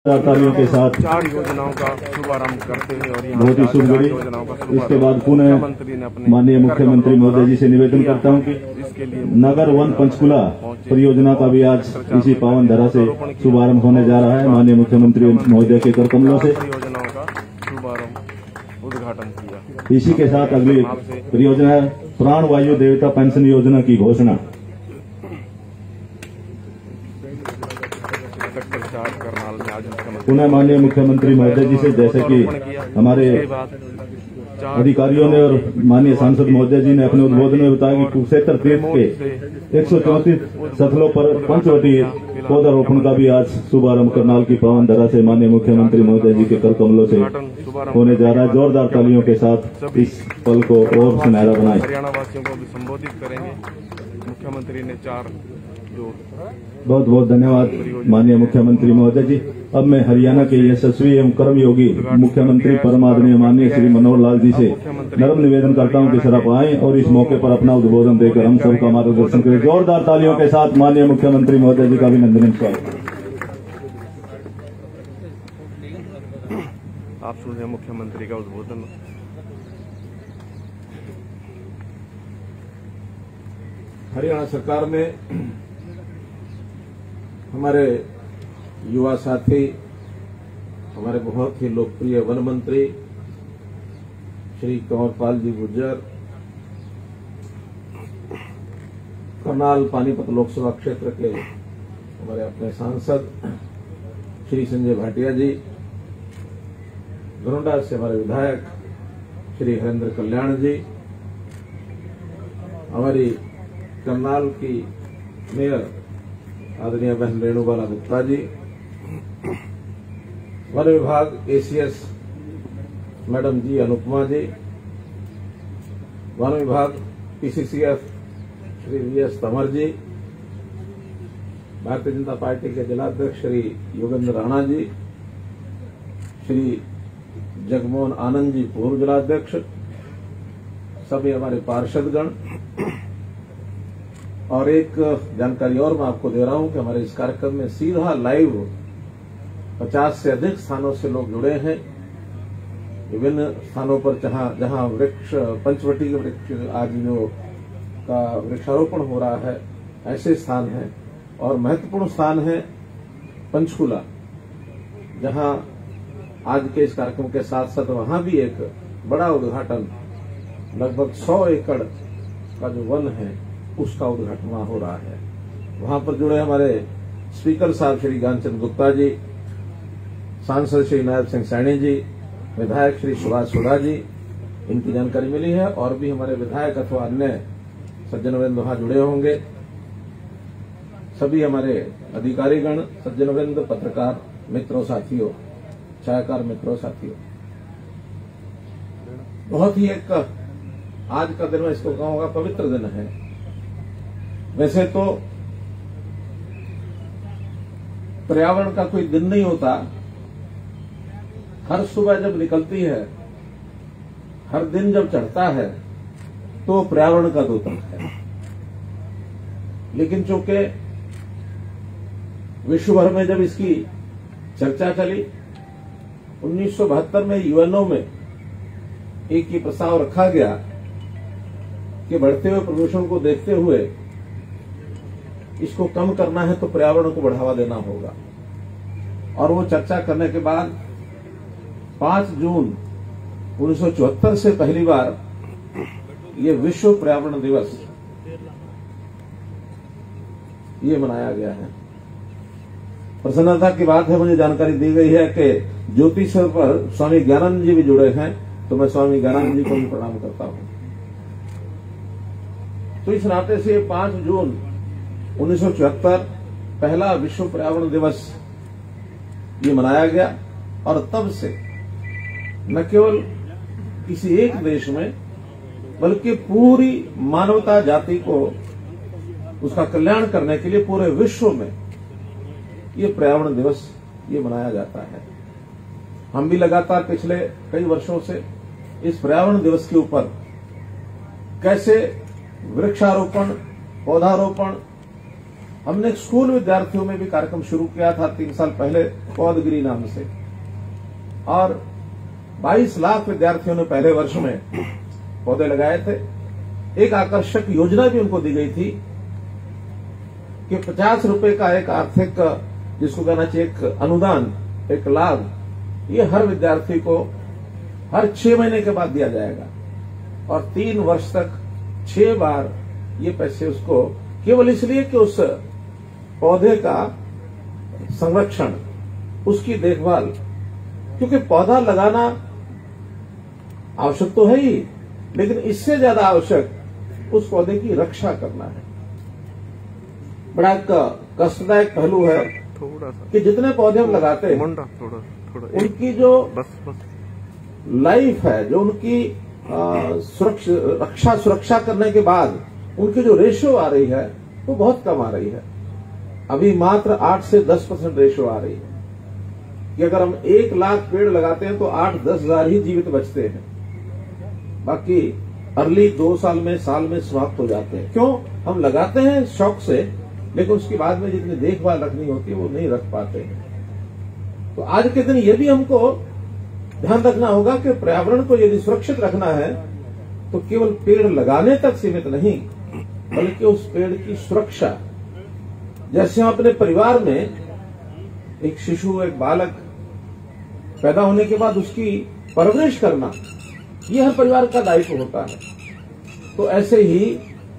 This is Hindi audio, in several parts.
तालियों के साथ 4 योजनाओं का शुभारंभ करते हैं और यहाँ बहुत ही शुभ घड़ी। इसके बाद पुनः माननीय मुख्यमंत्री महोदय जी से निवेदन करता हूं कि इसके लिए नगर वन पंचकुला परियोजना का भी आज इसी पावन धरा से शुभारंभ होने जा रहा है। माननीय मुख्यमंत्री महोदय के कर कमलों से परियोजनाओं का शुभारंभ उद्घाटन किया। इसी के साथ अगली परियोजना है प्राण वायु देवता पेंशन योजना की घोषणा। पुनः माननीय मुख्यमंत्री महोदय जी से, जैसे कि हमारे अधिकारियों ने और माननीय सांसद महोदय जी ने अपने उद्बोधन में बताया कि कुरुक्षेत्र तीर्थ के 134 स्थलों पर पंचवटीय पौधारोपण का भी आज शुभारंभ करनाल की पावन धरा से माननीय मुख्यमंत्री महोदय जी के कर कमलों से होने जा रहा है। जोरदार तालियों के साथ इस पल को और सुनहरा बनाएं। हरियाणा वासियों को भी संबोधित करेंगे। मुख्यमंत्री ने 4 जो बहुत बहुत धन्यवाद माननीय मुख्यमंत्री महोदय जी। अब मैं हरियाणा के यशस्वी एवं कर्मयोगी मुख्यमंत्री परम आदरणीय माननीय श्री मनोहर लाल जी से नर्म निवेदन करता हूं कि सर आप आएं और इस मौके पर अपना उद्बोधन देकर हम सबका मार्गदर्शन करें। जोरदार तालियों के साथ माननीय मुख्यमंत्री महोदय जी का अभिनंदन स्वागत। आप सुनिए मुख्यमंत्री का उद्बोधन। हरियाणा सरकार ने हमारे युवा साथी, हमारे बहुत ही लोकप्रिय वन मंत्री श्री कंवरपाल जी गुर्जर, करनाल पानीपत लोकसभा क्षेत्र के हमारे अपने सांसद श्री संजय भाटिया जी, घरोंडा से हमारे विधायक श्री हरेंद्र कल्याण जी, हमारी करनाल की मेयर आदरणीय बहन रेणुबाला गुप्ता जी, वन विभाग एसीएस मैडम जी अनुपमा जी, वन विभाग PCCF Shri VS Tanwar ji, Bharatiya Janata party के जिलाध्यक्ष श्री योगेंद्र राणा जी, श्री जगमोहन आनंद जी पूर्व जिलाध्यक्ष, सभी हमारे पार्षदगण। और एक जानकारी और मैं आपको दे रहा हूं कि हमारे इस कार्यक्रम में सीधा लाइव 50 से अधिक स्थानों से लोग जुड़े हैं। विभिन्न स्थानों पर जहां वृक्ष पंचवटी के वृक्ष आज जो का वृक्षारोपण हो रहा है, ऐसे स्थान हैं। और महत्वपूर्ण स्थान है पंचकुला, जहां आज के इस कार्यक्रम के साथ साथ वहां भी एक बड़ा उद्घाटन लगभग 100 एकड़ का जो वन है उसका उद्घाटन वहां हो रहा है। वहां पर जुड़े हमारे स्पीकर साहब श्री ज्ञानचंद गुप्ता जी, सांसद श्री नायब सिंह सैनी जी, विधायक श्री सुभाष सोढ़ा जी, इनकी जानकारी मिली है। और भी हमारे विधायक अथवा अन्य सज्जनवृंद वहां जुड़े होंगे। सभी हमारे अधिकारीगण, सज्जनवृंद, पत्रकार मित्रों, साथियों, छायाकार मित्रों, साथियों, बहुत ही एक आज का दिन मैं इसको कहूंगा पवित्र दिन है। वैसे तो पर्यावरण का कोई दिन नहीं होता, हर सुबह जब निकलती है, हर दिन जब चढ़ता है तो पर्यावरण का द्योतक है। लेकिन चूंकि विश्व भर में जब इसकी चर्चा चली, 1972 में यूएनओ में एक ही प्रस्ताव रखा गया कि बढ़ते हुए प्रदूषण को देखते हुए इसको कम करना है तो पर्यावरण को बढ़ावा देना होगा। और वो चर्चा करने के बाद 5 जून 1974 से पहली बार ये विश्व पर्यावरण दिवस ये मनाया गया है। प्रसन्नता की बात है, मुझे जानकारी दी गई है कि ज्योतिषर पर स्वामी ज्ञानानंद जी भी जुड़े हैं, तो मैं स्वामी ज्ञानानंद जी को भी प्रणाम करता हूं। तो इस नाते से 5 जून 1974 पहला विश्व पर्यावरण दिवस ये मनाया गया। और तब से न केवल किसी एक देश में बल्कि पूरी मानवता जाति को उसका कल्याण करने के लिए पूरे विश्व में ये पर्यावरण दिवस ये मनाया जाता है। हम भी लगातार पिछले कई वर्षों से इस पर्यावरण दिवस के ऊपर कैसे वृक्षारोपण, पौधारोपण हमने स्कूल विद्यार्थियों में भी कार्यक्रम शुरू किया था 3 साल पहले पौधगिरी नाम से, और 22 लाख विद्यार्थियों ने पहले वर्ष में पौधे लगाए थे। एक आकर्षक योजना भी उनको दी गई थी कि 50 रुपए का एक आर्थिक, जिसको कहना चाहिए एक अनुदान, एक लाभ, ये हर विद्यार्थी को हर 6 महीने के बाद दिया जाएगा, और 3 वर्ष तक 6 बार ये पैसे उसको, केवल इसलिए कि उस पौधे का संरक्षण, उसकी देखभाल, क्योंकि पौधा लगाना आवश्यक तो है ही, लेकिन इससे ज्यादा आवश्यक उस पौधे की रक्षा करना है। बड़ा एक कष्टदायक पहलू है थोड़ा सा कि जितने पौधे हम लगाते हैं मुंडा थोड़ा उनकी जो बस लाइफ है, जो उनकी सुरक्षा करने के बाद उनकी जो रेशो आ रही है वो बहुत कम आ रही है। अभी मात्र 8 से 10% रेशो आ रही है कि अगर हम 1 लाख पेड़ लगाते हैं तो 8-10 हजार ही जीवित बचते हैं, बाकी अर्ली 2 साल में समाप्त हो जाते हैं। क्यों? हम लगाते हैं शौक से, लेकिन उसके बाद में जितनी देखभाल रखनी होती है वो नहीं रख पाते हैं। तो आज के दिन ये भी हमको ध्यान रखना होगा कि पर्यावरण को यदि सुरक्षित रखना है तो केवल पेड़ लगाने तक सीमित नहीं, बल्कि उस पेड़ की सुरक्षा, जैसे हम अपने परिवार में एक शिशु, एक बालक पैदा होने के बाद उसकी परवरिश करना, यह हर परिवार का दायित्व होता है, तो ऐसे ही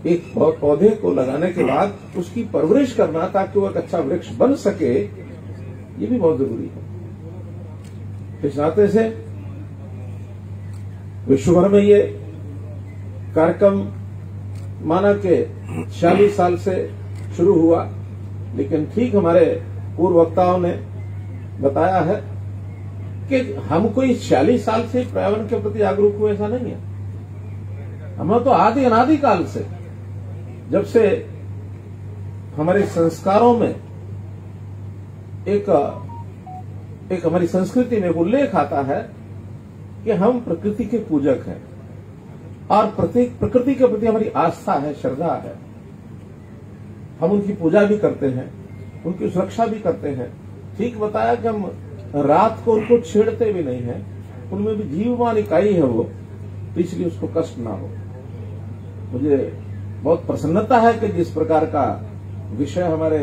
एक पौधे को लगाने के बाद उसकी परवरिश करना ताकि वो एक अच्छा वृक्ष बन सके, ये भी बहुत जरूरी है। इस नाते से विश्व भर में ये कार्यक्रम माना कि 46 साल से शुरू हुआ, लेकिन ठीक हमारे पूर्व वक्ताओं ने बताया है कि हम कोई 46 साल से पर्यावरण के प्रति जागरूक हुए, ऐसा नहीं है। हम तो आदि अनादि काल से, जब से हमारे संस्कारों में एक हमारी संस्कृति में उल्लेख आता है कि हम प्रकृति के पूजक हैं और प्रकृति के प्रति हमारी आस्था है, श्रद्धा है। हम उनकी पूजा भी करते हैं, उनकी सुरक्षा भी करते हैं। ठीक बताया कि हम रात को उनको छेड़ते भी नहीं हैं, उनमें भी जीवमान इकाई है वो, तो इसलिए उसको कष्ट ना हो। मुझे बहुत प्रसन्नता है कि जिस प्रकार का विषय हमारे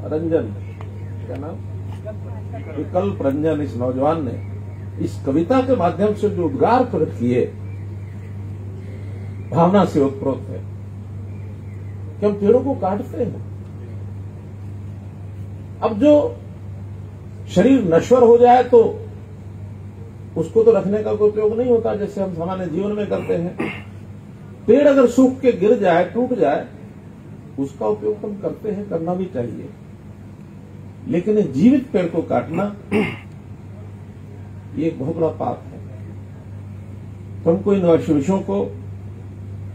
रंजन, क्या नाम, विकल्प रंजन, इस नौजवान ने इस कविता के माध्यम से जो उद्गार प्रकट किए, भावना से ओतप्रोत है कि हम पेड़ों को काटते हैं। अब जो शरीर नश्वर हो जाए तो उसको तो रखने का कोई उपयोग नहीं होता, जैसे हम सामान्य जीवन में करते हैं। पेड़ अगर सूख के गिर जाए, टूट जाए, उसका उपयोग हम करते हैं, करना भी चाहिए, लेकिन जीवित पेड़ को काटना ये एक बहुत बड़ा पाप है। तो हमको इन विषयों को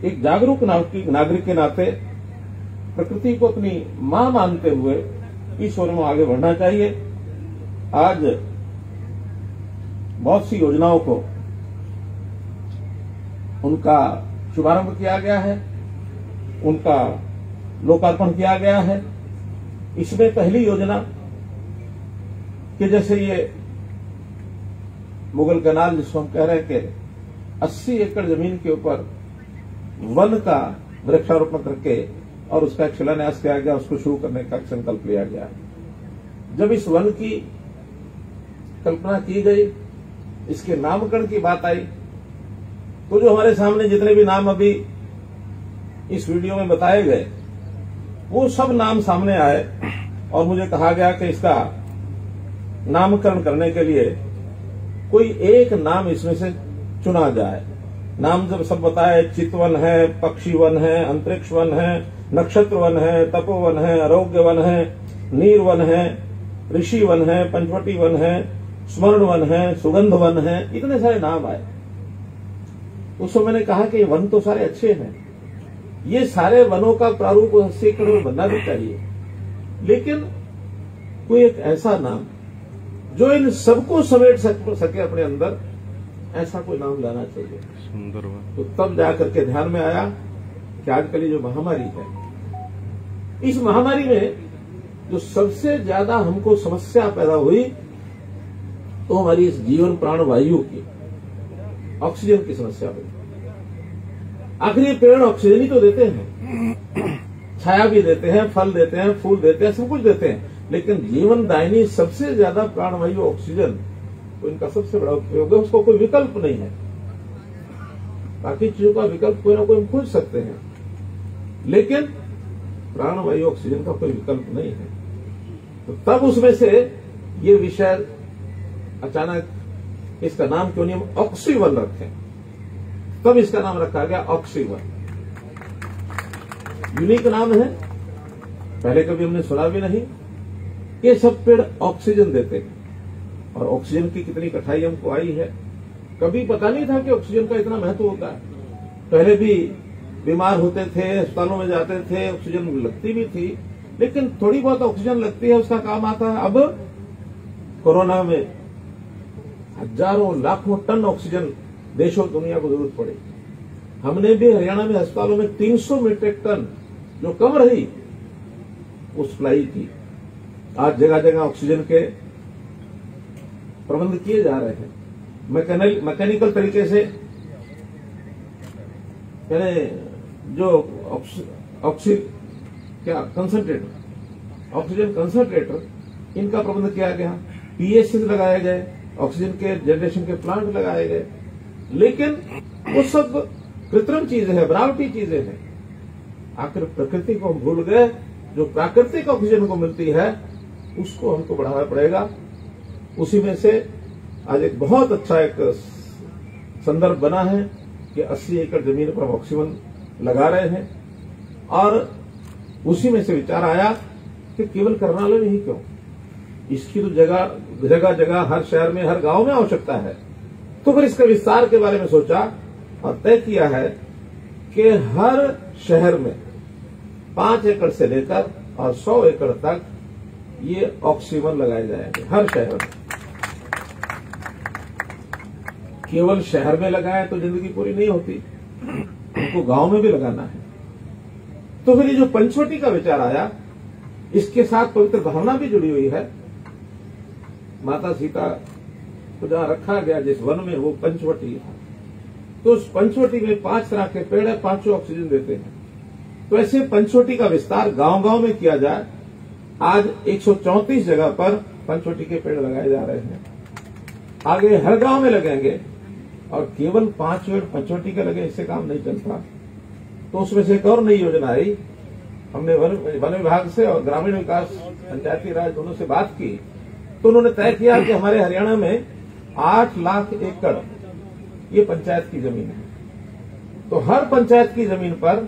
एक जागरूक नागरिक के नाते प्रकृति को अपनी मां मानते हुए इस ओर में आगे बढ़ना चाहिए। आज बहुत सी योजनाओं को उनका शुभारंभ किया गया है, उनका लोकार्पण किया गया है। इसमें पहली योजना कि जैसे ये मुगल कैनाल, जिसको हम कह रहे हैं कि 80 एकड़ जमीन के ऊपर वन का वृक्षारोपण करके और उसका एक शिलान्यास किया गया, उसको शुरू करने का संकल्प लिया गया। जब इस वन की कल्पना की गई, इसके नामकरण की बात आई, तो जो हमारे सामने जितने भी नाम अभी इस वीडियो में बताए गए, वो सब नाम सामने आए और मुझे कहा गया कि इसका नामकरण करने के लिए कोई एक नाम इसमें से चुना जाए। नाम जब सब बताए, चितवन है, पक्षी वन है, अंतरिक्ष वन है, नक्षत्र वन है, तपोवन है, आरोग्य वन है, नीर वन है, ऋषि वन है, पंचवटी वन है, स्मरण वन है, सुगंध वन है, इतने सारे नाम आए। उसको मैंने कहा कि ये वन तो सारे अच्छे हैं, ये सारे वनों का प्रारूप 80 एकड़ में बनना भी चाहिए, लेकिन कोई एक ऐसा नाम जो इन सबको समेट सके अपने अंदर, ऐसा कोई नाम लाना चाहिए। सुंदर वन। तो तब जाकर के ध्यान में आया कि आजकल ये जो महामारी है, इस महामारी में जो सबसे ज्यादा हमको समस्या पैदा हुई तो हमारी इस जीवन प्राण वायु की ऑक्सीजन की समस्या हुई। आखिर ये पेड़ ऑक्सीजन ही तो देते हैं, छाया भी देते हैं, फल देते हैं, फूल देते हैं, सब कुछ देते हैं, लेकिन जीवनदायिनी सबसे ज्यादा प्राणवायु ऑक्सीजन तो इनका सबसे बड़ा उपयोग है। उसको कोई विकल्प नहीं है। बाकी चीजों का विकल्प कोई ना कोई हम खोज सकते हैं, लेकिन प्राणवायु ऑक्सीजन का कोई विकल्प नहीं है। तो तब उसमें से ये विषय अचानक, इसका नाम क्यों नहीं हम ऑक्सीवन रखें, तब इसका नाम रखा गया ऑक्सीवन। यूनिक नाम है, पहले कभी हमने सुना भी नहीं। ये सब पेड़ ऑक्सीजन देते हैं और ऑक्सीजन की कितनी कठिनाई हमको आई है। कभी पता नहीं था कि ऑक्सीजन का इतना महत्व होता है। पहले भी बीमार होते थे, अस्पतालों में जाते थे, ऑक्सीजन लगती भी थी, लेकिन थोड़ी बहुत ऑक्सीजन लगती है, उसका काम आता है। अब कोरोना में हजारों लाखों टन ऑक्सीजन देशों दुनिया को जरूरत पड़ी। हमने भी हरियाणा में अस्पतालों में 300 मीट्रिक टन जो कम रही वो सप्लाई की। आज जगह जगह ऑक्सीजन के प्रबंध किए जा रहे हैं, मैकेनिकल तरीके से। जो ऑक्सीजन कंसंट्रेटर, इनका प्रबंध किया गया, पीएससी लगाए गए, ऑक्सीजन के जनरेशन के प्लांट लगाए गए, लेकिन वो सब कृत्रिम चीजें हैं, बनावटी चीजें हैं। आखिर प्रकृति को हम भूल गए। जो प्राकृतिक ऑक्सीजन को मिलती है उसको हमको बढ़ाना पड़ेगा। उसी में से आज एक बहुत अच्छा एक संदर्भ बना है कि 80 एकड़ जमीन पर हम ऑक्सीजन लगा रहे हैं, और उसी में से विचार आया कि केवल करनाल में ही क्यों, इसकी तो जगह जगह हर शहर में, हर गांव में आवश्यकता है। तो फिर इसके विस्तार के बारे में सोचा और तय किया है कि हर शहर में 5 एकड़ से लेकर और 100 एकड़ तक ये ऑक्सीवन लगाए जाएंगे हर शहर में। केवल शहर में लगाए तो जिंदगी पूरी नहीं होती, उनको गांव में भी लगाना है। तो फिर ये जो पंचवटी का विचार आया, इसके साथ पवित्र भावना भी जुड़ी हुई है। माता सीता को जहां रखा गया जिस वन में, वो पंचवटी है। तो उस पंचवटी में 5 तरह के पेड़ है, 5 ऑक्सीजन देते हैं। तो ऐसे पंचवटी का विस्तार गांव-गांव में किया जाए। आज 134 जगह पर पंचवटी के पेड़ लगाए जा रहे हैं, आगे हर गांव में लगेंगे। और केवल 5 पेड़ पंचवटी के लगे, इससे काम नहीं चलता। तो उसमें से एक और नई योजना आई। हमने वन विभाग से और ग्रामीण विकास पंचायती राज दोनों से बात की, तो उन्होंने तय किया कि हमारे हरियाणा में 8 लाख एकड़ ये पंचायत की जमीन है। तो हर पंचायत की जमीन पर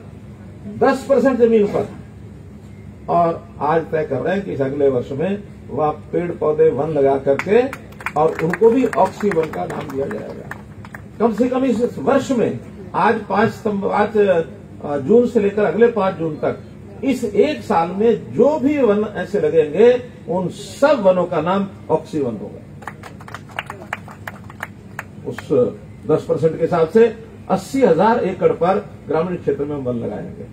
10% जमीन पर, और आज तय कर रहे हैं कि इस अगले वर्ष में वहां पेड़ पौधे वन लगा करके और उनको भी ऑक्सीवन का नाम दिया जाएगा। कम से कम इस वर्ष में, आज 5 जून से लेकर अगले 5 जून तक, इस एक साल में जो भी वन ऐसे लगेंगे उन सब वनों का नाम ऑक्सीवन होगा। उस 10% के हिसाब से 80,000 एकड़ पर ग्रामीण क्षेत्र में वन लगाएंगे,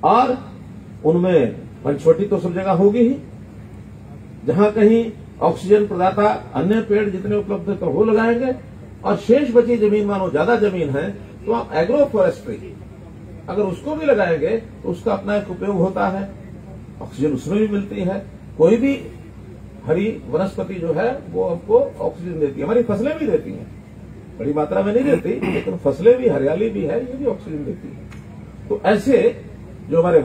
और उनमें पंचवटी तो सब जगह होगी ही। जहां कहीं ऑक्सीजन प्रदाता अन्य पेड़ जितने उपलब्ध है तो वो लगाएंगे, और शेष बची जमीन, मानो ज्यादा जमीन है तो आप एग्रो फॉरेस्ट्री अगर उसको भी लगाएंगे तो उसका अपना एक उपयोग होता है, ऑक्सीजन उसमें भी मिलती है। कोई भी हरी वनस्पति जो है वो हमको ऑक्सीजन देती है। हमारी फसलें भी देती हैं, बड़ी मात्रा में नहीं देती, लेकिन फसलें भी, हरियाली भी है, ये भी ऑक्सीजन देती है। तो ऐसे जो हमारे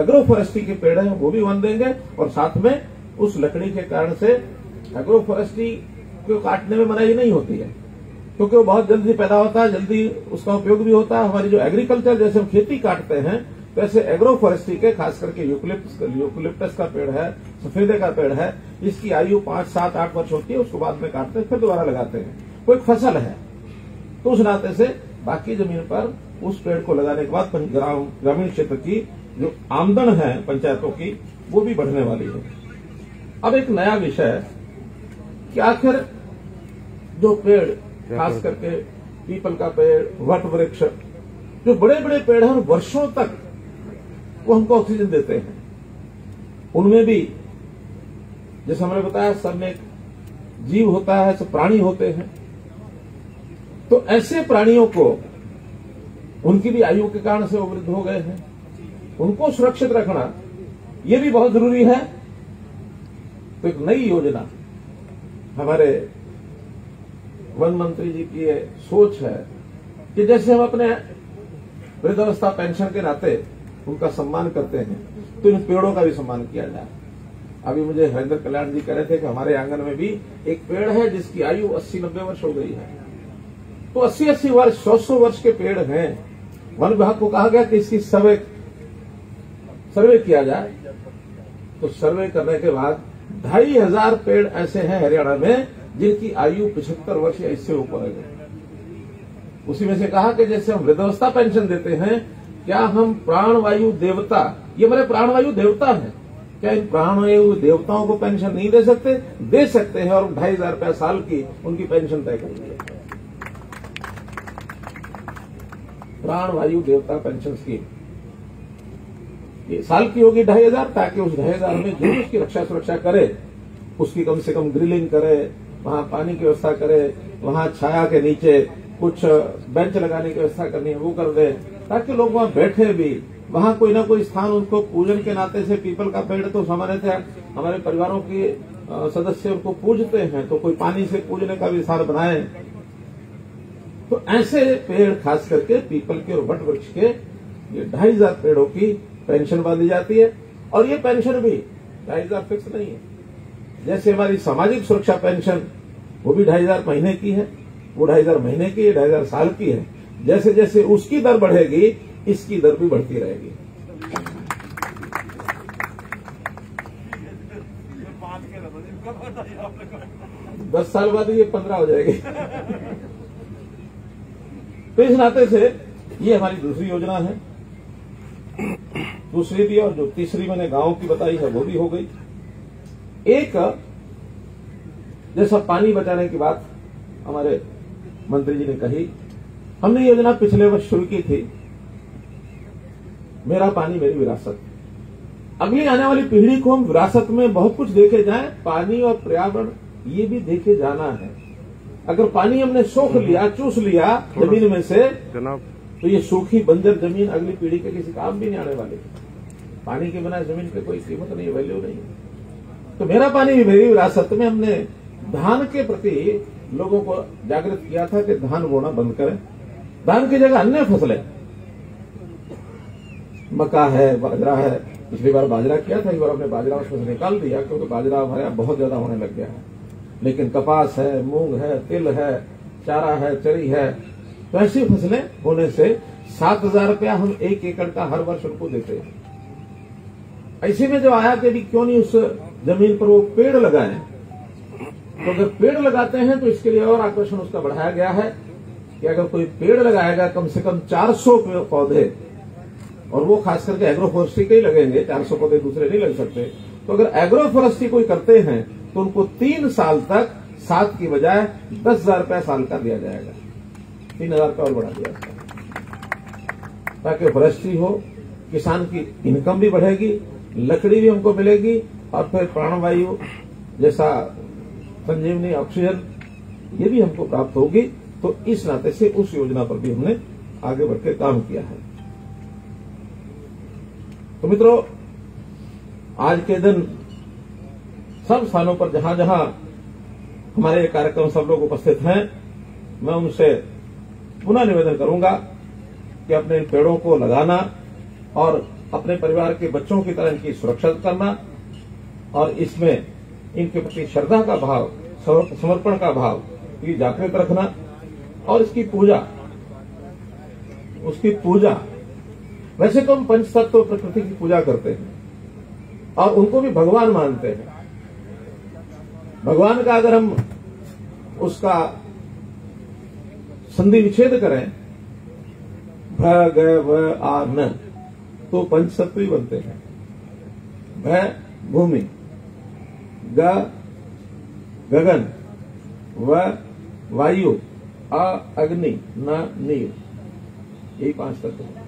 एग्रो फॉरेस्ट्री के पेड़ हैं वो भी वन देंगे, और साथ में उस लकड़ी के कारण से एग्रो फॉरेस्ट्री को काटने में मनाही नहीं होती है, क्योंकि वो बहुत जल्दी पैदा होता है, जल्दी उसका उपयोग भी होता है। हमारी जो एग्रीकल्चर, जैसे हम खेती काटते हैं, वैसे एग्रो फॉरेस्ट्री के, खास करके यूकलिप्टस का पेड़ है, सफेदे का पेड़ है, इसकी आयु 5, 7, 8 वर्ष होती है। उसको बाद में काटते हैं, फिर दोबारा लगाते हैं। वो एक फसल है, तो उस नाते से बाकी जमीन पर उस पेड़ को लगाने के बाद ग्रामीण क्षेत्र की जो आमदन है पंचायतों की, वो भी बढ़ने वाली है। अब एक नया विषय है कि आखिर जो पेड़, खास करके पीपल का पेड़, वट वृक्ष, जो बड़े बड़े पेड़ हैं, वर्षों तक वो हमको ऑक्सीजन देते हैं, उनमें भी जैसे हमने बताया सब में एक जीव होता है, सब प्राणी होते हैं। तो ऐसे प्राणियों को उनकी भी आयु के कारण से वो वृद्ध हो गए हैं, उनको सुरक्षित रखना ये भी बहुत जरूरी है। तो एक नई योजना हमारे वन मंत्री जी की ये सोच है कि जैसे हम अपने वृद्धावस्था पेंशन के नाते उनका सम्मान करते हैं, तो इन पेड़ों का भी सम्मान किया जाए। अभी मुझे हरिंदर कल्याण जी कह रहे थे कि हमारे आंगन में भी एक पेड़ है जिसकी आयु 80-90 वर्ष हो गई है। तो 80-80 वर्ष, 100-100 वर्ष के पेड़ हैं। वन विभाग को कहा गया कि इसकी सर्वे किया जाए। तो सर्वे करने के बाद 2500 पेड़ ऐसे हैं हरियाणा में जिनकी आयु 75 वर्ष या इससे ऊपर है। उसी में से कहा कि जैसे हम वृद्धावस्था पेंशन देते हैं, क्या हम प्राणवायु देवता, ये हमारे प्राणवायु देवता है, क्या इन प्राणवायु देवताओं को पेंशन नहीं दे सकते? दे सकते हैं, और 2500 रुपया साल की उनकी पेंशन तय करेंगे। प्राणवायु देवता पेंशन स्कीम ये साल की होगी 2500, ताकि उस 2500 में जो उसकी रक्षा सुरक्षा करे उसकी कम से कम ग्रिलिंग करे, वहां पानी की व्यवस्था करे, वहां छाया के नीचे कुछ बेंच लगाने की व्यवस्था करनी है वो कर दे, ताकि लोग वहां बैठे भी। वहां कोई ना कोई स्थान उनको पूजन के नाते से, पीपल का पेड़ तो हमारे परिवारों के सदस्य उनको पूजते हैं, तो कोई पानी से पूजने का भी स्थान बनाए। तो ऐसे पेड़ खास करके पीपल के और वट वृक्ष के ये 2500 पेड़ों की पेंशन बांधी जाती है। और ये पेंशन भी 2500 फिक्स नहीं है। जैसे हमारी सामाजिक सुरक्षा पेंशन वो भी 2500 महीने की है, वो 2500 महीने की है, 2500 साल की है। जैसे जैसे उसकी दर बढ़ेगी इसकी दर भी बढ़ती रहेगी। 10 साल बाद ये 15 हो जाएगी। तो इस नाते से ये हमारी दूसरी योजना है। दूसरी भी, और जो तीसरी मैंने गांव की बताई है वो भी हो गई। एक जैसा पानी बचाने की बात हमारे मंत्री जी ने कही, हमने योजना पिछले वर्ष शुरू की थी, मेरा पानी मेरी विरासत। अगली आने वाली पीढ़ी को हम विरासत में बहुत कुछ देके जाएं, पानी और पर्यावरण ये भी देखे जाना है। अगर पानी हमने सोख लिया, चूस लिया जमीन में से, जनाब, तो ये सूखी बंजर जमीन अगली पीढ़ी के किसी काम भी नहीं आने वाली। पानी के बिना जमीन की कोई कीमत नहीं, वैल्यू नहीं। तो मेरा पानी भी मेरी विरासत में हमने धान के प्रति लोगों को जागृत किया था कि धान बोना बंद करें, धान की जगह अन्य फसलें, मक्का है, बाजरा है। पिछली बार बाजरा किया था, इस बार हमने बाजरा उसमें से निकाल दिया क्योंकि बाजरा हमारे यहाँ बहुत ज्यादा होने लग गया है। लेकिन कपास है, मूंग है, तिल है, चारा है, चरी है, तो ऐसी फसलें होने से 7000 रुपया हम 1 एकड़ का हर वर्ष उनको देते हैं। ऐसे में जो आया कि भी क्यों नहीं उस जमीन पर वो पेड़ लगाएं, तो अगर पेड़ लगाते हैं तो इसके लिए और आकर्षण उसका बढ़ाया गया है कि अगर कोई पेड़ लगाएगा कम से कम 400 पौधे, और वो खास करके एग्रोफोरेस्ट्री के ही लगेंगे, 400 पौधे दूसरे नहीं लग सकते। तो अगर एग्रोफोरेस्ट्री कोई करते हैं तो उनको 3 साल तक 7 की बजाय 10,000 रुपया साल का दिया जाएगा, 3,000 रुपया और बढ़ा दिया जाएगा, ताकि फॉरेस्ट्री हो, किसान की इनकम भी बढ़ेगी, लकड़ी भी हमको मिलेगी, और फिर प्राणवायु जैसा संजीवनी ऑक्सीजन ये भी हमको प्राप्त होगी। तो इस नाते से उस योजना पर भी हमने आगे बढ़कर काम किया है। तो मित्रों, आज के दिन सब स्थानों पर जहां जहां हमारे ये कार्यक्रम सब लोग उपस्थित हैं, मैं उनसे पुनः निवेदन करूंगा कि अपने पेड़ों को लगाना और अपने परिवार के बच्चों की तरह इनकी सुरक्षा करना, और इसमें इनके प्रति श्रद्धा का भाव, समर्पण का भाव ये जागृत रखना, और इसकी पूजा वैसे तो हम पंचतत्व प्रकृति की पूजा करते हैं और उनको भी भगवान मानते हैं। भगवान का अगर हम उसका संधि विच्छेद करें, भ ग व आ न, तो पंचतत्व ही बनते हैं। भ भूमि, ग गगन, व वायु, अ अग्नि, न नीर, यही 5 तत्व हैं।